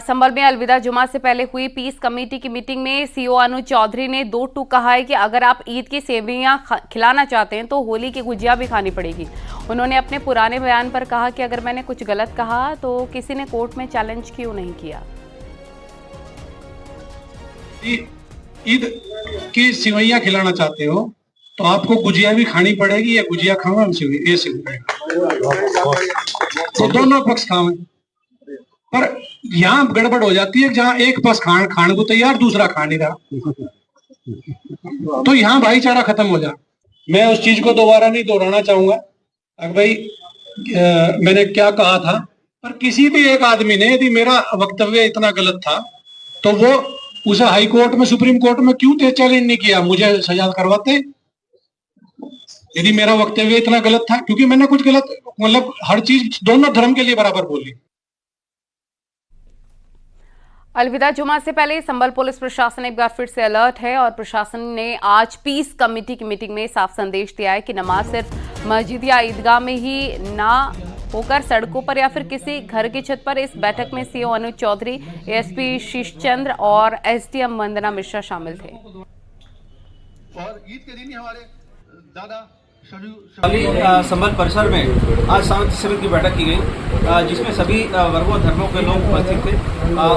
संभल में अलविदा जुमा से पहले हुई पीस कमेटी की मीटिंग में सीओ अनुज चौधरी ने दो टूक कहा है कि अगर आप ईद की सेवइयां खिलाना चाहते हैं तो होली की गुजिया भी खानी पड़ेगी। उन्होंने अपने पुराने बयान पर कहा कि अगर मैंने कुछ गलत कहा तो किसी ने कोर्ट में चैलेंज क्यों नहीं किया। ईद की सेवइयां खिलाना चाहते हो तो आपको गुजिया भी खानी पड़ेगी या गुजिया खाओ ये तो दोनों पक्ष खाओ। पर यहाँ गड़बड़ हो जाती है जहाँ एक पक्ष खाने को तैयार दूसरा खा नहीं रहा, तो यहाँ भाईचारा खत्म हो जाए। मैं उस चीज को दोबारा नहीं दोहराना चाहूंगा भाई मैंने क्या कहा था, पर किसी भी एक आदमी ने यदि मेरा वक्तव्य इतना गलत था तो वो उसे हाई कोर्ट में सुप्रीम कोर्ट में क्यों चैलेंज नहीं किया, मुझे सजा करवाते। यदि मेरा वक्तव्य इतना गलत था, क्योंकि मैंने कुछ गलत मतलब हर चीज दोनों धर्म के लिए बराबर बोली। अलविदा जुमा से पहले संभल पुलिस प्रशासन एक बार फिर से अलर्ट है और प्रशासन ने आज पीस कमेटी की मीटिंग में साफ संदेश दिया है कि नमाज सिर्फ मस्जिद या ईदगाह में ही ना होकर सड़कों पर या फिर किसी घर की छत पर। इस बैठक में सीओ अनुज चौधरी, एएसपी शीशचंद्र और एसडीएम वंदना मिश्रा शामिल थे। और ईद के दिन ही हमारे दादा संभल परिसर में आज शांति समिति की बैठक की गई, जिसमें सभी वर्गों धर्मों के लोग उपस्थित थे।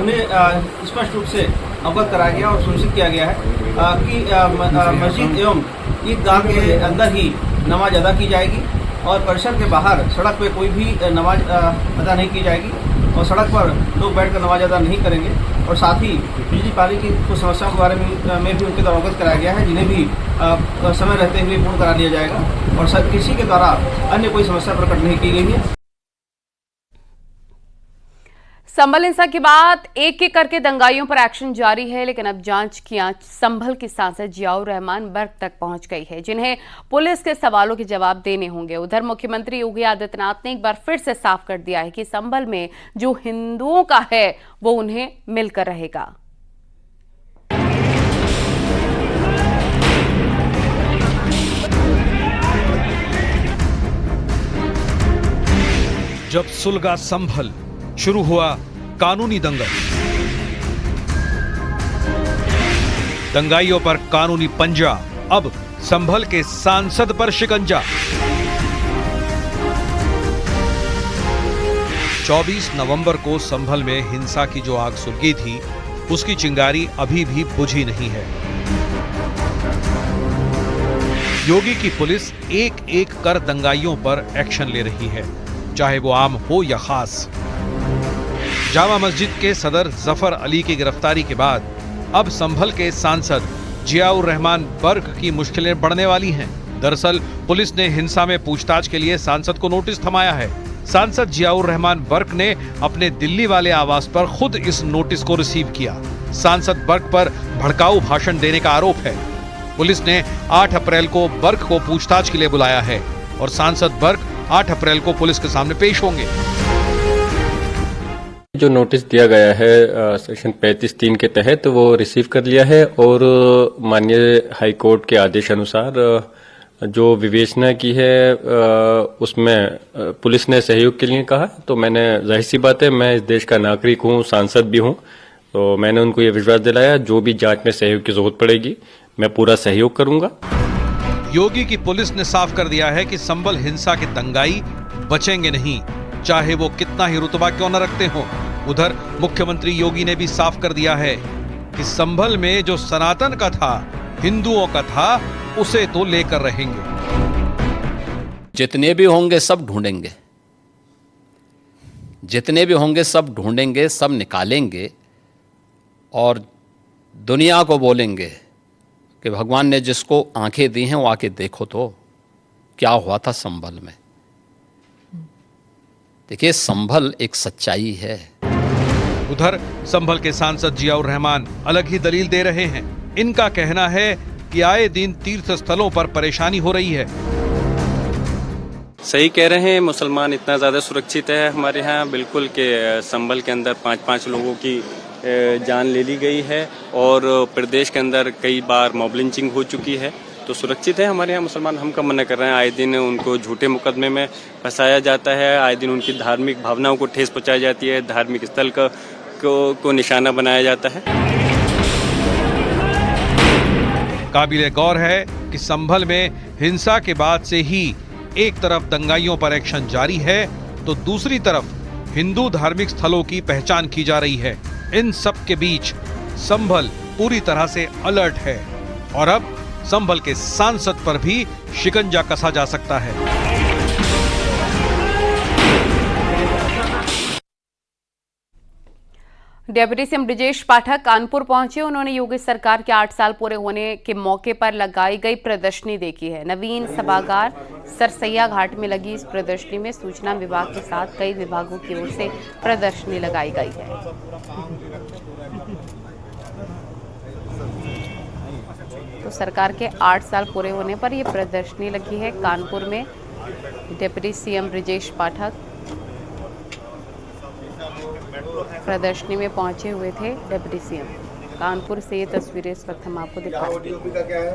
उन्हें स्पष्ट रूप से अवगत कराया गया और सुनिश्चित किया गया है कि मस्जिद एवं ईदगाह के अंदर ही नमाज अदा की जाएगी और परिसर के बाहर सड़क पे कोई भी नमाज अदा नहीं की जाएगी और सड़क पर लोग बैठकर नमाज अदा नहीं करेंगे। और साथ ही बिजली पानी की कुछ समस्याओं के बारे में भी उनके द्वारा अवगत कराया गया है, जिन्हें भी समय रहते हुए पूर्ण करा दिया जाएगा और किसी के द्वारा अन्य कोई समस्या प्रकट नहीं की गई है। संभल हिंसा के बाद एक एक करके दंगाइयों पर एक्शन जारी है, लेकिन अब जांच की आंच संभल की सांसद जियाउर रहमान बर्क तक पहुंच गई है, जिन्हें पुलिस के सवालों के जवाब देने होंगे। उधर मुख्यमंत्री योगी आदित्यनाथ ने एक बार फिर से साफ कर दिया है कि संभल में जो हिंदुओं का है वो उन्हें मिलकर रहेगा। जब सुलगा संभल शुरू हुआ कानूनी दंगल, दंगाइयों पर कानूनी पंजा, अब संभल के सांसद पर शिकंजा। 24 नवंबर को संभल में हिंसा की जो आग सुलगी थी उसकी चिंगारी अभी भी बुझी नहीं है। योगी की पुलिस एक एक कर दंगाइयों पर एक्शन ले रही है, चाहे वो आम हो या खास। जामा मस्जिद के सदर जफर अली की गिरफ्तारी के बाद अब संभल के सांसद जियाउर रहमान बर्क की मुश्किलें बढ़ने वाली हैं। दरअसल पुलिस ने हिंसा में पूछताछ के लिए सांसद को नोटिस थमाया है। सांसद जियाउर रहमान बर्क ने अपने दिल्ली वाले आवास पर खुद इस नोटिस को रिसीव किया। सांसद बर्क पर भड़काऊ भाषण देने का आरोप है। पुलिस ने 8 अप्रैल को बर्क को पूछताछ के लिए बुलाया है और सांसद बर्क 8 अप्रैल को पुलिस के सामने पेश होंगे। जो नोटिस दिया गया है सेक्शन 35(3) के तहत वो रिसीव कर लिया है और माननीय हाई कोर्ट के आदेश अनुसार जो विवेचना की है उसमें पुलिस ने सहयोग के लिए कहा। तो मैंने जाहिर सी बात है, मैं इस देश का नागरिक हूँ, सांसद भी हूँ, तो मैंने उनको ये विश्वास दिलाया जो भी जांच में सहयोग की जरूरत पड़ेगी मैं पूरा सहयोग करूंगा। योगी की पुलिस ने साफ कर दिया है कि संभल हिंसा के दंगाई बचेंगे नहीं, चाहे वो कितना ही रुतबा क्यों न रखते हो। उधर मुख्यमंत्री योगी ने भी साफ कर दिया है कि संभल में जो सनातन का था, हिंदुओं का था, उसे तो लेकर रहेंगे। जितने भी होंगे सब ढूंढेंगे, जितने भी होंगे सब ढूंढेंगे, सब निकालेंगे और दुनिया को बोलेंगे कि भगवान ने जिसको आंखें दी हैं वो आके देखो तो क्या हुआ था संभल में। देखिए, संभल एक सच्चाई है। उधर संभल के सांसद जियाउर रहमान अलग ही दलील दे रहे हैं। इनका कहना है कि आए दिन तीर्थ स्थलों पर परेशानी हो रही है। सही कह रहे हैं, मुसलमान इतना ज्यादा सुरक्षित है हमारे यहाँ बिल्कुल कि संभल के अंदर 5-5 लोगों की जान ले ली गई है और प्रदेश के अंदर कई बार मॉब लिंचिंग हो चुकी है। तो सुरक्षित है हमारे यहाँ मुसलमान। हम कब मना कर रहे हैं? आए दिन उनको झूठे मुकदमे में फंसाया जाता है, आए दिन उनकी धार्मिक भावनाओं को ठेस पहुंचाई जाती है, धार्मिक स्थल को निशाना बनाया जाता है। काबिले गौर है कि संभल में हिंसा के बाद से ही एक तरफ दंगाइयों पर एक्शन जारी है तो दूसरी तरफ हिंदू धार्मिक स्थलों की पहचान की जा रही है। इन सब के बीच संभल पूरी तरह से अलर्ट है और अब संभल के सांसद पर भी शिकंजा कसा जा सकता है। डिप्टी सीएम ब्रजेश पाठक कानपुर पहुंचे। उन्होंने योगी सरकार के 8 साल पूरे होने के मौके पर लगाई गई प्रदर्शनी देखी है। नवीन सभागार सरसैया घाट में लगी इस प्रदर्शनी में सूचना विभाग के साथ कई विभागों की ओर से प्रदर्शनी लगाई गई है। तो सरकार के 8 साल पूरे होने पर यह प्रदर्शनी लगी है कानपुर में। डिप्टी सीएम ब्रजेश पाठक प्रदर्शनी में पहुंचे हुए थे। डिप्टी सीएम कानपुर से ये तस्वीरें इस वक्त हम आपको दिखा रहे हैं।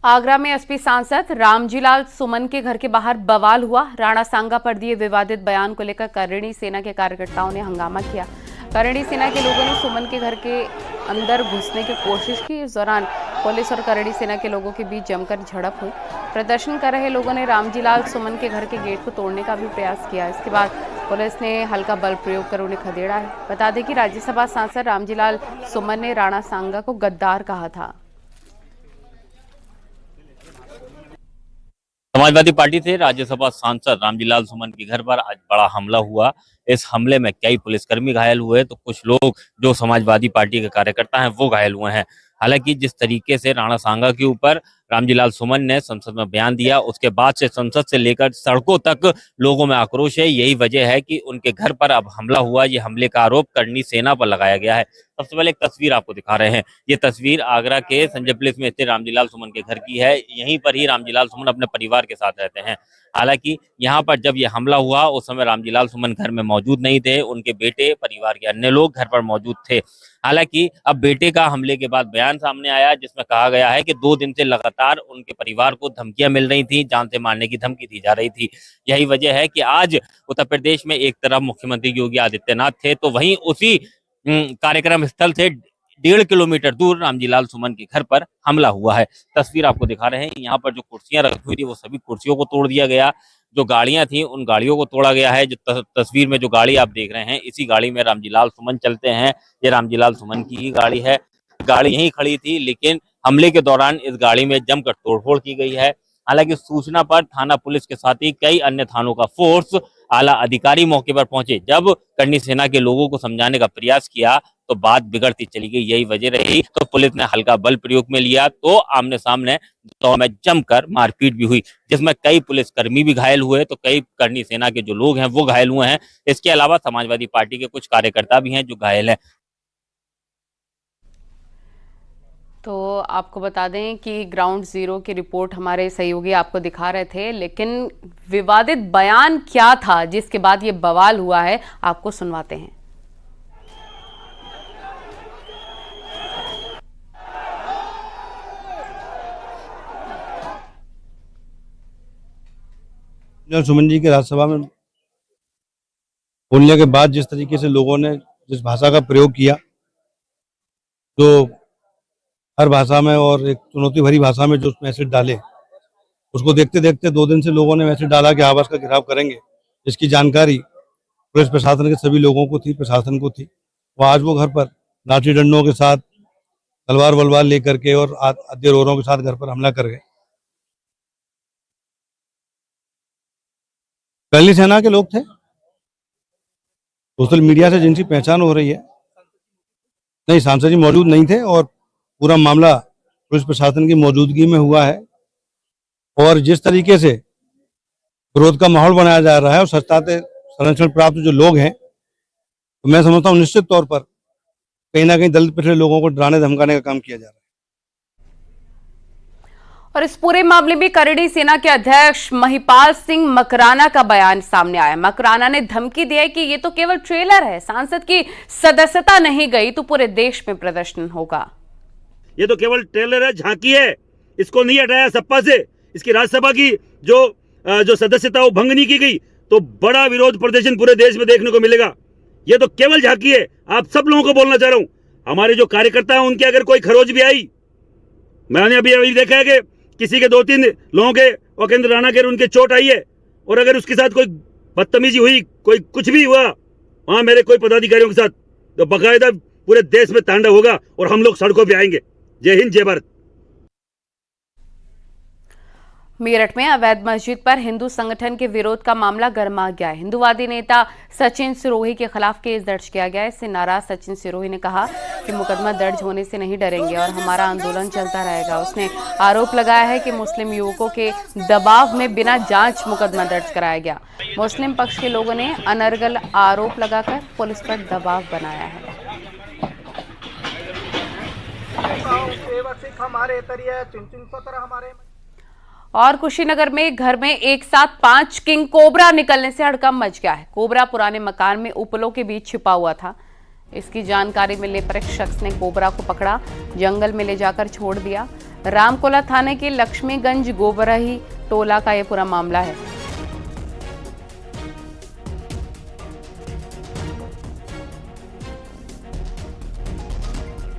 आगरा में एसपी सांसद रामजीलाल सुमन के घर के बाहर बवाल हुआ। राणा सांगा पर दिए विवादित बयान को लेकर करणी सेना के कार्यकर्ताओं ने हंगामा किया। करणी सेना के लोगों ने सुमन के घर के अंदर घुसने की कोशिश की। इस दौरान पुलिस और करणी सेना के लोगों के बीच जमकर झड़प हुई। प्रदर्शन कर रहे लोगों ने रामजीलाल सुमन के घर के गेट को तोड़ने का भी प्रयास किया। इसके बाद पुलिस ने हल्का बल प्रयोग कर उन्हें खदेड़ा है। बता दें कि राज्यसभा सांसद रामजीलाल सुमन ने राणा सांगा को गद्दार कहा था। समाजवादी पार्टी से राज्यसभा सांसद रामजीलाल सुमन के घर पर आज बड़ा हमला हुआ। इस हमले में कई पुलिसकर्मी घायल हुए तो कुछ लोग जो समाजवादी पार्टी के कार्यकर्ता हैं वो घायल हुए हैं। हालांकि जिस तरीके से राणा सांगा के ऊपर रामजीलाल सुमन ने संसद में बयान दिया उसके बाद से संसद से लेकर सड़कों तक लोगों में आक्रोश है। यही वजह है कि उनके घर पर अब हमला हुआ। ये हमले का आरोप करणी सेना पर लगाया गया है। सबसे पहले एक तस्वीर आपको दिखा रहे हैं। ये तस्वीर आगरा के संजय प्लेस में स्थित रामजीलाल सुमन के घर की है। यहीं पर ही रामजीलाल सुमन अपने परिवार के साथ रहते हैं। हालांकि यहाँ पर जब ये हमला हुआ उस समय रामजीलाल सुमन घर में मौजूद नहीं थे। उनके बेटे परिवार के अन्य लोग घर पर मौजूद थे। हालांकि अब बेटे का हमले के बाद बयान सामने आया जिसमें कहा गया है कि 2 दिन से लगातार उनके परिवार को धमकियां मिल रही थी, जान से मारने की धमकी दी जा रही थी। यही वजह है कि आज उत्तर प्रदेश में एक तरफ मुख्यमंत्री योगी आदित्यनाथ थे तो वहीं उसी कार्यक्रम स्थल से 1.5 किलोमीटर दूर रामजीलाल सुमन के घर पर हमला हुआ है। तस्वीर आपको दिखा रहे हैं। यहाँ पर जो कुर्सियां रखी हुई थी वो सभी कुर्सियों को तोड़ दिया गया। जो गाड़ियां थी उन गाड़ियों को तोड़ा गया है। जो तस्वीर में जो गाड़ी आप देख रहे हैं इसी गाड़ी में रामजीलाल सुमन चलते हैं। ये रामजीलाल सुमन की ही गाड़ी है। गाड़ी यहीं खड़ी थी लेकिन हमले के दौरान इस गाड़ी में जमकर तोड़फोड़ की गई है। हालांकि सूचना पर थाना पुलिस के साथ ही कई अन्य थानों का फोर्स आला अधिकारी मौके पर पहुंचे। जब करणी सेना के लोगों को समझाने का प्रयास किया तो बात बिगड़ती चली गई। यही वजह रही तो पुलिस ने हल्का बल प्रयोग में लिया तो आमने सामने तो में जमकर मारपीट भी हुई जिसमें कई पुलिसकर्मी भी घायल हुए तो कई करणी सेना के जो लोग हैं वो घायल हुए हैं। इसके अलावा समाजवादी पार्टी के कुछ कार्यकर्ता भी हैं जो घायल हैं। तो आपको बता दें कि ग्राउंड जीरो की रिपोर्ट हमारे सहयोगी आपको दिखा रहे थे लेकिन विवादित बयान क्या था जिसके बाद ये बवाल हुआ है आपको सुनवाते हैं। सुमन जी के राज्यसभा में बोलने के बाद जिस तरीके से लोगों ने जिस भाषा का प्रयोग किया जो हर भाषा में और एक चुनौती भरी भाषा में जो मैसेज डाले उसको देखते देखते 2 दिन से लोगों ने मैसेज डाला कि आवास का घेराव करेंगे। इसकी जानकारी पुलिस प्रशासन के सभी लोगों को थी, प्रशासन को थी। वो आज वो घर पर लाठी डंडों के साथ तलवार वलवार लेकर के और आधे रोरों के साथ घर पर हमला कर गए। करणी सेना के लोग थे। सोशल मीडिया से जिनकी पहचान हो रही है नहीं, सांसद जी मौजूद नहीं थे और पूरा मामला पुलिस प्रशासन की मौजूदगी में हुआ है। और जिस तरीके से विरोध का माहौल बनाया जा रहा है और सत्ता से संरक्षण प्राप्त जो लोग हैं तो मैं समझता हूँ निश्चित तौर पर कहीं ना कहीं दलित पिछड़े लोगों को डराने धमकाने का काम किया जा रहा है। और इस पूरे मामले में करणी सेना के अध्यक्ष महिपाल सिंह मकराना का बयान सामने आया। मकराना ने धमकी दी है कि ये तो केवल ट्रेलर है, सांसद की सदस्यता नहीं गई तो पूरे देश में प्रदर्शन होगा। ये तो केवल ट्रेलर है, झांकी है। इसको नहीं हटाया सपा से, इसकी राज्यसभा की जो सदस्यता वो भंग नहीं की गई, तो बड़ा विरोध प्रदर्शन पूरे देश में देखने को मिलेगा। ये तो केवल झांकी है। आप सब लोगों को बोलना चाह रहा हूं, हमारे जो कार्यकर्ता हैं उनके अगर कोई खरोच भी आई, मैंने अभी देखा है कि किसी के 2-3 लोगों के वकेंद्र राणा के उनके चोट आई है, और अगर उसके साथ कोई बदतमीजी हुई, कोई कुछ भी हुआ वहां मेरे कोई पदाधिकारियों के साथ, तो बाकायदा पूरे देश में तांडव होगा और हम लोग सड़कों पे आएंगे। जय हिंद, जय भारत। मेरठ में अवैध मस्जिद पर हिंदू संगठन के विरोध का मामला गर्मा गया है। हिंदूवादी नेता सचिन सिरोही के खिलाफ केस दर्ज किया गया है। इससे नाराज सचिन सिरोही ने कहा कि मुकदमा दर्ज होने से नहीं डरेंगे और हमारा आंदोलन चलता रहेगा। उसने आरोप लगाया है कि मुस्लिम युवकों के दबाव में बिना जांच मुकदमा दर्ज कराया गया। मुस्लिम पक्ष के लोगों ने अनर्गल आरोप लगाकर पुलिस पर दबाव बनाया है। और कुशीनगर में घर में एक साथ 5 किंग कोबरा निकलने से हड़कंप मच गया है। कोबरा पुराने मकान में उपलों के बीच छिपा हुआ था। इसकी जानकारी मिलने पर एक शख्स ने कोबरा को पकड़ा, जंगल में ले जाकर छोड़ दिया। रामकोला थाने के लक्ष्मीगंज गोबरही टोला का यह पूरा मामला है।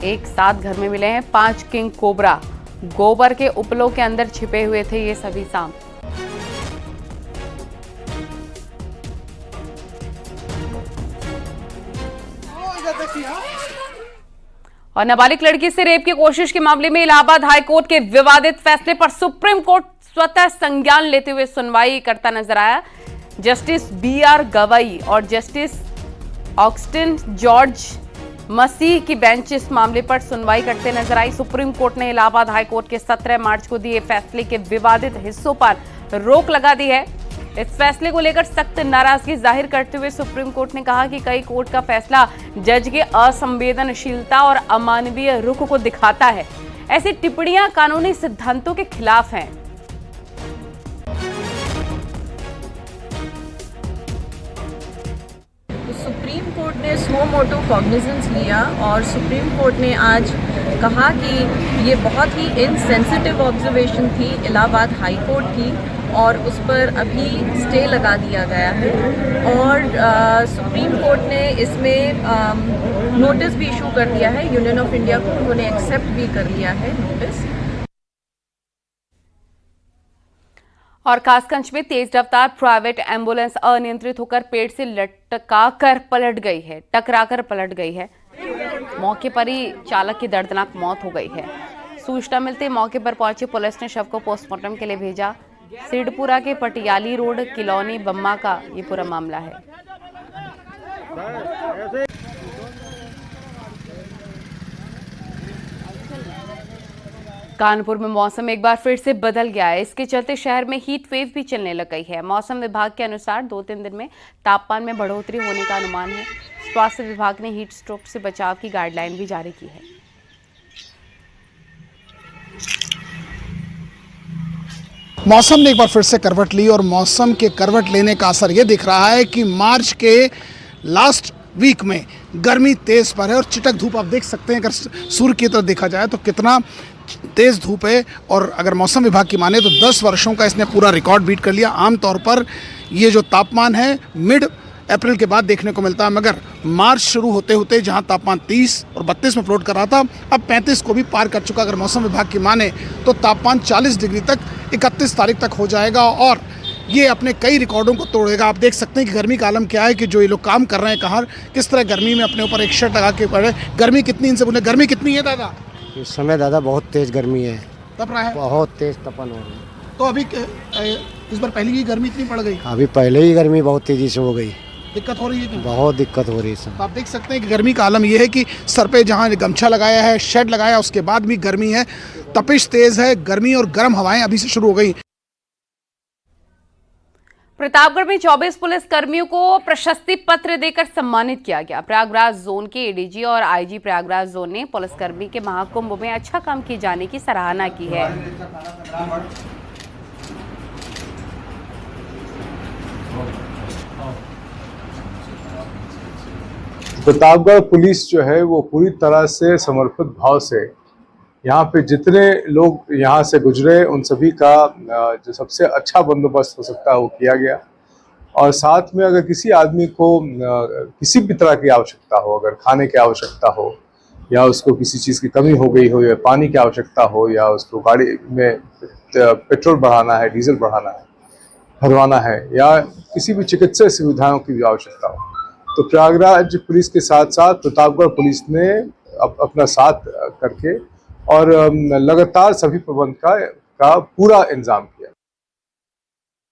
एक साथ घर में मिले हैं 5 किंग कोबरा। गोबर के उपलों के अंदर छिपे हुए थे ये सभी सांप। और नाबालिग लड़की से रेप की कोशिश के मामले में इलाहाबाद हाईकोर्ट के विवादित फैसले पर सुप्रीम कोर्ट स्वतः संज्ञान लेते हुए सुनवाई करता नजर आया। जस्टिस BR गवई और जस्टिस ऑक्स्टिन जॉर्ज मसीह की बेंच इस मामले पर सुनवाई करते नजर आई। सुप्रीम कोर्ट ने इलाहाबाद हाईकोर्ट के 17 मार्च को दिए फैसले के विवादित हिस्सों पर रोक लगा दी है। इस फैसले को लेकर सख्त नाराजगी जाहिर करते हुए सुप्रीम कोर्ट ने कहा कि कई कोर्ट का फैसला जज के असंवेदनशीलता और अमानवीय रुख को दिखाता है। ऐसी टिप्पणियां कानूनी सिद्धांतों के खिलाफ हैं। सुप्रीम कोर्ट ने स्नो मोटो कॉग्निजेंस लिया और सुप्रीम कोर्ट ने आज कहा कि ये बहुत ही इनसेंसिटिव ऑब्जर्वेशन थी इलाहाबाद हाई कोर्ट की, और उस पर अभी स्टे लगा दिया गया है। और सुप्रीम कोर्ट ने इसमें नोटिस भी इशू कर दिया है यूनियन ऑफ इंडिया को, उन्होंने एक्सेप्ट भी कर लिया है नोटिस। और कासगंज में तेज रफ्तार प्राइवेट एम्बुलेंस अनियंत्रित होकर पेड़ से लटकाकर पलट गई है, टकराकर पलट गई है। मौके पर ही चालक की दर्दनाक मौत हो गई है। सूचना मिलते मौके पर पहुंची पुलिस ने शव को पोस्टमार्टम के लिए भेजा। सिडपुरा के पटियाली रोड किलौनी बम्मा का ये पूरा मामला है। कानपुर में मौसम एक बार फिर से बदल गया है। इसके चलते शहर में हीट वेव भी चलने लग गई है। मौसम विभाग के अनुसार 2-3 दिन में तापमान में बढ़ोतरी होने का अनुमान है। स्वास्थ्य विभाग ने हीट स्ट्रोक से बचाव की गाइडलाइन भी जारी की है। मौसम ने एक बार फिर से करवट ली और मौसम के करवट लेने का असर ये दिख रहा है कि मार्च के लास्ट वीक में गर्मी तेज पर है और चिटक धूप आप देख सकते हैं। अगर सूर्य की तरफ देखा जाए तो कितना तेज धूप है, और अगर मौसम विभाग की माने तो 10 वर्षों का इसने पूरा रिकॉर्ड बीट कर लिया। आमतौर पर ये जो तापमान है मिड अप्रैल के बाद देखने को मिलता है, मगर मार्च शुरू होते होते जहां तापमान 30 और 32 में फ्लोट कर रहा था, अब 35 को भी पार कर चुका। अगर मौसम विभाग की माने तो तापमान 40 डिग्री तक 31 तारीख तक हो जाएगा और ये अपने कई रिकॉर्डों को तोड़ेगा। आप देख सकते हैं कि गर्मी का आलम क्या है, कि जो ये लोग काम कर रहे हैं कहाँ, किस तरह गर्मी में अपने ऊपर एक शर्ट लगा के पड़े। गर्मी कितनी, इनसे बोले गर्मी कितनी है दादा? इस समय दादा बहुत तेज गर्मी है, तप रहा है, बहुत तेज तपन हो रही है। तो अभी इस बार पहले की गर्मी इतनी पड़ गई? अभी पहले ही गर्मी बहुत तेजी से हो गई, दिक्कत हो रही है कि? बहुत दिक्कत हो रही है। तो आप देख सकते हैं कि गर्मी का आलम यह है कि सर पे जहाँ गमछा लगाया है, शेड लगाया, उसके बाद भी गर्मी है, तपिश तेज है, गर्मी और गर्म हवाएं अभी से शुरू हो गई। प्रतापगढ़ में 24 पुलिस कर्मियों को प्रशस्ति पत्र देकर सम्मानित किया गया। प्रयागराज जोन के एडीजी और आईजी प्रयागराज जोन ने पुलिसकर्मी के महाकुंभ में अच्छा काम किए जाने की सराहना की है। प्रतापगढ़ पुलिस जो है वो पूरी तरह से समर्पित भाव से यहाँ पे जितने लोग यहाँ से गुजरे उन सभी का जो सबसे अच्छा बंदोबस्त हो सकता है वो किया गया। और साथ में अगर किसी आदमी को किसी भी तरह की आवश्यकता हो, अगर खाने की आवश्यकता हो या उसको किसी चीज़ की कमी हो गई हो या पानी की आवश्यकता हो या उसको गाड़ी में पेट्रोल बढ़ाना है, डीजल बढ़ाना है, भरवाना है या किसी भी चिकित्सा सुविधाओं की भी आवश्यकता हो, तो प्रयागराज पुलिस के साथ साथ प्रतापगढ़ पुलिस ने अपना साथ करके और लगातार सभी प्रबंध का पूरा इंतजाम किया।